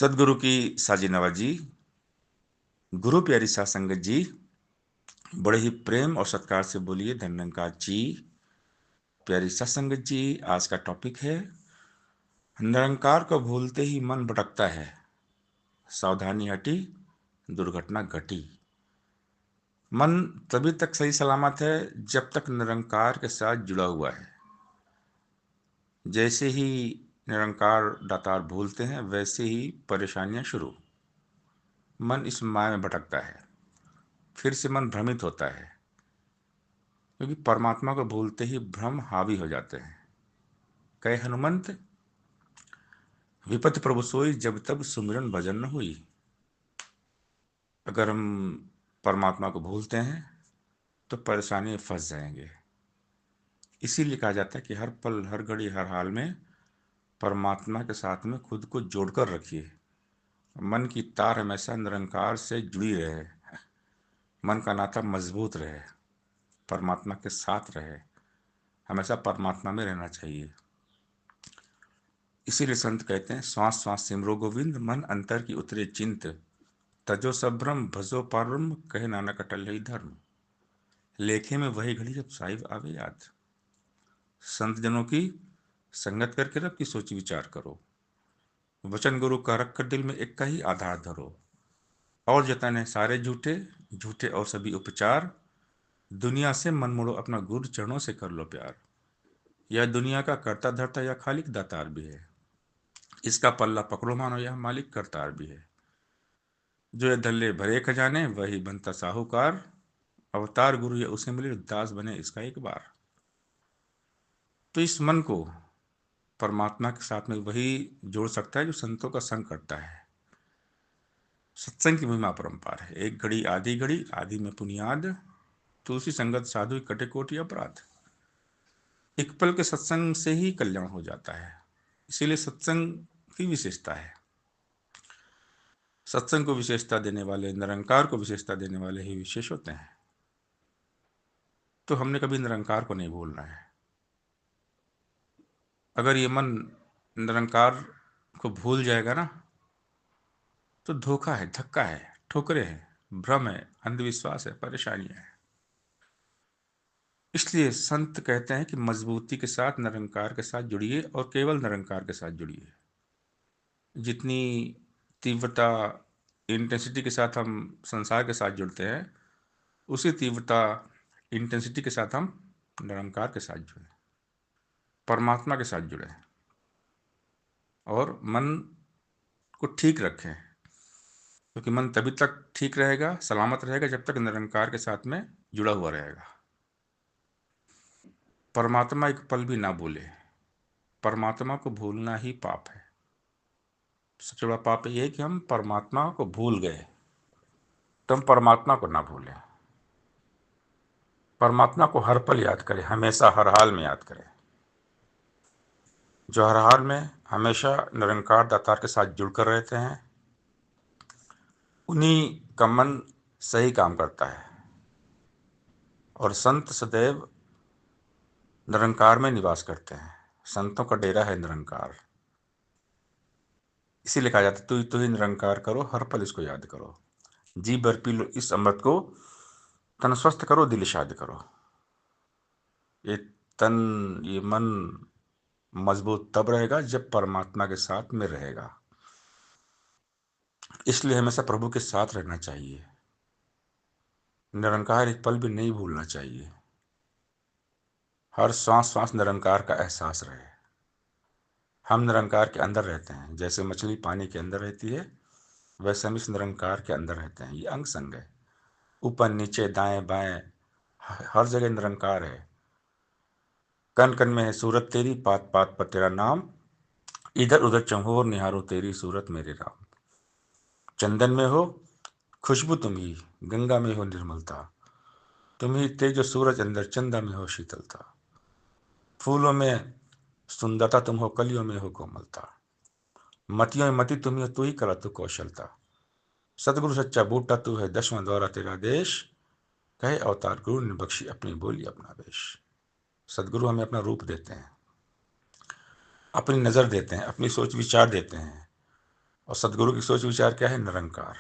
सदगुरु की साजी नवाजी, गुरु प्यारी साध संगत जी, बड़े ही प्रेम और सत्कार से बोलिए धन्यंकार जी। प्यारी साध संगत जी, आज का टॉपिक है निरंकार को भूलते ही मन भटकता है, सावधानी हटी दुर्घटना घटी। मन तभी तक सही सलामत है जब तक निरंकार के साथ जुड़ा हुआ है। जैसे ही निरंकार दातार भूलते हैं वैसे ही परेशानियां शुरू। मन इस माया में भटकता है, फिर से मन भ्रमित होता है, क्योंकि परमात्मा को भूलते ही भ्रम हावी हो जाते हैं। कहे हनुमंत, विपत प्रभु सोई जब तब सुमिरन भजन न हुई। अगर हम परमात्मा को भूलते हैं तो परेशानी में फंस जाएंगे। इसीलिए कहा जाता है कि हर पल हर घड़ी हर हाल में परमात्मा के साथ में खुद को जोड़कर रखिए। मन की तार हमेशा निरंकार से जुड़ी रहे, मन का नाता मजबूत रहे, परमात्मा के साथ रहे, हमेशा परमात्मा में रहना चाहिए। इसीलिए संत कहते हैं, श्वास श्वास सिमरो गोविंद, मन अंतर की उतरे चिंत, तजो संभ्रम भजो पारब्रह्म, कहे नानक अटल है धर्म। लेखे में वही घड़ी जब साहिब आवे याद। संत जनों की संगत करके रब की सोच विचार करो, वचन गुरु का रख कर दिल में एक का ही आधार धरो। और जतने सारे झूठे झूठे और सभी उपचार, दुनिया से मन मोड़ो अपना गुरु चरणों से कर लो प्यार। यह दुनिया का करता धरता या खालिक दातार भी है, इसका पल्ला पकड़ो मानो यह मालिक करतार भी है। जो ये धल्ले भरे खजाने वही बनता साहूकार, अवतार गुरु ये उसे मिले दास बने इसका एक बार। तो इस मन को परमात्मा के साथ में वही जोड़ सकता है जो संतों का संग करता है। सत्संग की महिमा परंपार है, एक घड़ी आधी घड़ी आधी में पुनियाद, तुलसी संगत साधु कटे कोटि अपराध। एक पल के सत्संग से ही कल्याण हो जाता है, इसीलिए सत्संग की विशेषता है। सत्संग को विशेषता देने वाले, निरंकार को विशेषता देने वाले ही विशेष होते हैं। तो हमने कभी निरंकार को नहीं भूलना है। अगर ये मन निरंकार को भूल जाएगा ना, तो धोखा है, धक्का है, ठोकरे हैं, भ्रम है, अंधविश्वास है, परेशानियां है। इसलिए संत कहते हैं कि मजबूती के साथ निरंकार के साथ जुड़िए और केवल निरंकार के साथ जुड़िए। जितनी तीव्रता, इंटेंसिटी के साथ हम संसार के साथ जुड़ते हैं, उसी तीव्रता, इंटेंसिटी के साथ हम निरंकार के साथ जुड़े, परमात्मा के साथ जुड़े और मन को ठीक रखें। क्योंकि मन तभी तक ठीक रहेगा, सलामत रहेगा, जब तक निरंकार के साथ में जुड़ा हुआ रहेगा। परमात्मा एक पल भी ना भूले, परमात्मा को भूलना ही पाप है। सबसे बड़ा पाप यह है कि हम परमात्मा को भूल गए, तो हम परमात्मा को ना भूलें। परमात्मा को हर पल याद करें, हमेशा हर हाल में याद करें। जो हर हाल में हमेशा निरंकार दातार के साथ जुड़कर रहते हैं, उन्हीं का मन सही काम करता है। और संत सदैव निरंकार में निवास करते हैं, संतों का डेरा है निरंकार। इसीलिए कहा जाता है, तू ही निरंकार करो, हर पल इसको याद करो। जी भर पी लो इस अमृत को, तन स्वस्थ करो, दिल शाद करो। ये तन, ये मन मजबूत तब रहेगा जब परमात्मा के साथ में रहेगा। इसलिए हमेशा प्रभु के साथ रहना चाहिए, निरंकार एक पल भी नहीं भूलना चाहिए। हर श्वास श्वास निरंकार का एहसास रहे। हम निरंकार के अंदर रहते हैं, जैसे मछली पानी के अंदर रहती है, वैसे हम इस निरंकार के अंदर रहते हैं। ये अंग संग है, ऊपर नीचे दाएं बाएं हर जगह निरंकार है। कण कण में है सूरत तेरी, पात पात पर तेरा नाम, इधर उधर चंहोर निहारो तेरी सूरत मेरे राम। चंदन में हो खुशबू तुम ही, गंगा में हो निर्मलता, तुम ही तेजो सूरज अंदर, चंदा में हो शीतलता। फूलों में सुंदरता तुम हो, कलियों में हो कोमलता, मतियों में मति तुम ही हो, तू ही कला तू कौशलता। सतगुरु सच्चा बूटा तू है, दसवां द्वारा तेरा देश, कहे अवतार गुरु ने बख्शी अपनी बोली अपना वेश। सदगुरु हमें अपना रूप देते हैं, अपनी नज़र देते हैं, अपनी सोच विचार देते हैं, और सदगुरु की सोच विचार क्या है? निरंकार।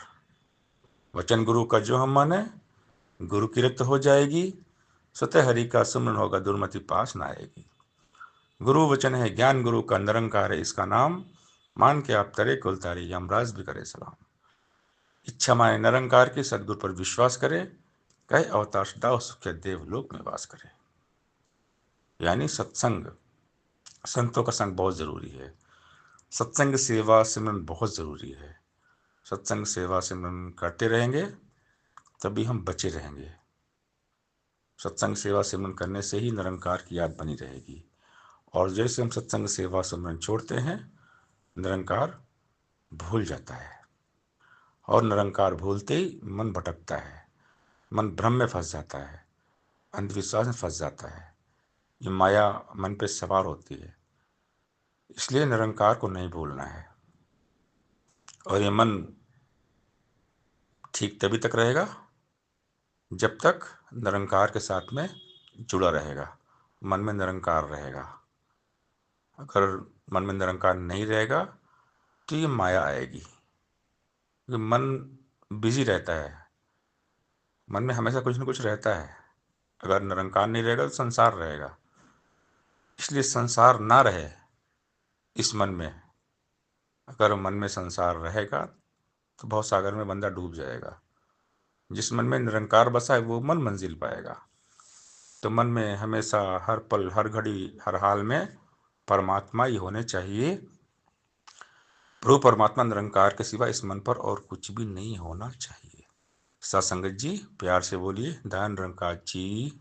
वचन गुरु का जो हम माने, गुरु की रक्त हो जाएगी, स्वतः हरि का सुमरन होगा, दुर्मति पास न आएगी। गुरु वचन है ज्ञान गुरु का, निरंकार है इसका नाम, मान के आप तरे कुल तारे, यमराज भी करे सलाम। इच्छा माने निरंकार की, सदगुरु पर विश्वास करे, कहे अवतार सदा सुख देवलोक में वास करे। यानी सत्संग, संतों का संग बहुत जरूरी है। सत्संग सेवा सिमरन बहुत जरूरी है। सत्संग सेवा सिमरन करते रहेंगे तभी हम बचे रहेंगे। सत्संग सेवा सिमरन करने से ही निरंकार की याद बनी रहेगी। और जैसे हम सत्संग सेवा सिमरन छोड़ते हैं, निरंकार भूल जाता है। और निरंकार भूलते ही मन भटकता है, मन भ्रम में फंस जाता है, अंधविश्वास में फंस जाता है, ये माया मन पे सवार होती है। इसलिए निरंकार को नहीं भूलना है। और ये मन ठीक तभी तक रहेगा जब तक निरंकार के साथ में जुड़ा रहेगा, मन में निरंकार रहेगा। अगर मन में निरंकार नहीं रहेगा तो ये माया आएगी। ये मन बिजी रहता है, मन में हमेशा कुछ न कुछ रहता है। अगर निरंकार नहीं रहेगा तो संसार रहेगा। इसलिए संसार ना रहे इस मन में। अगर मन में संसार रहेगा तो भव सागर में बंदा डूब जाएगा। जिस मन में निरंकार बसा है वो मन मंजिल पाएगा। तो मन में हमेशा, हर पल, हर घड़ी, हर हाल में परमात्मा ही होने चाहिए। प्रभु परमात्मा निरंकार के सिवा इस मन पर और कुछ भी नहीं होना चाहिए। सत्संगत जी, प्यार से बोलिए, धन निरंकार जी।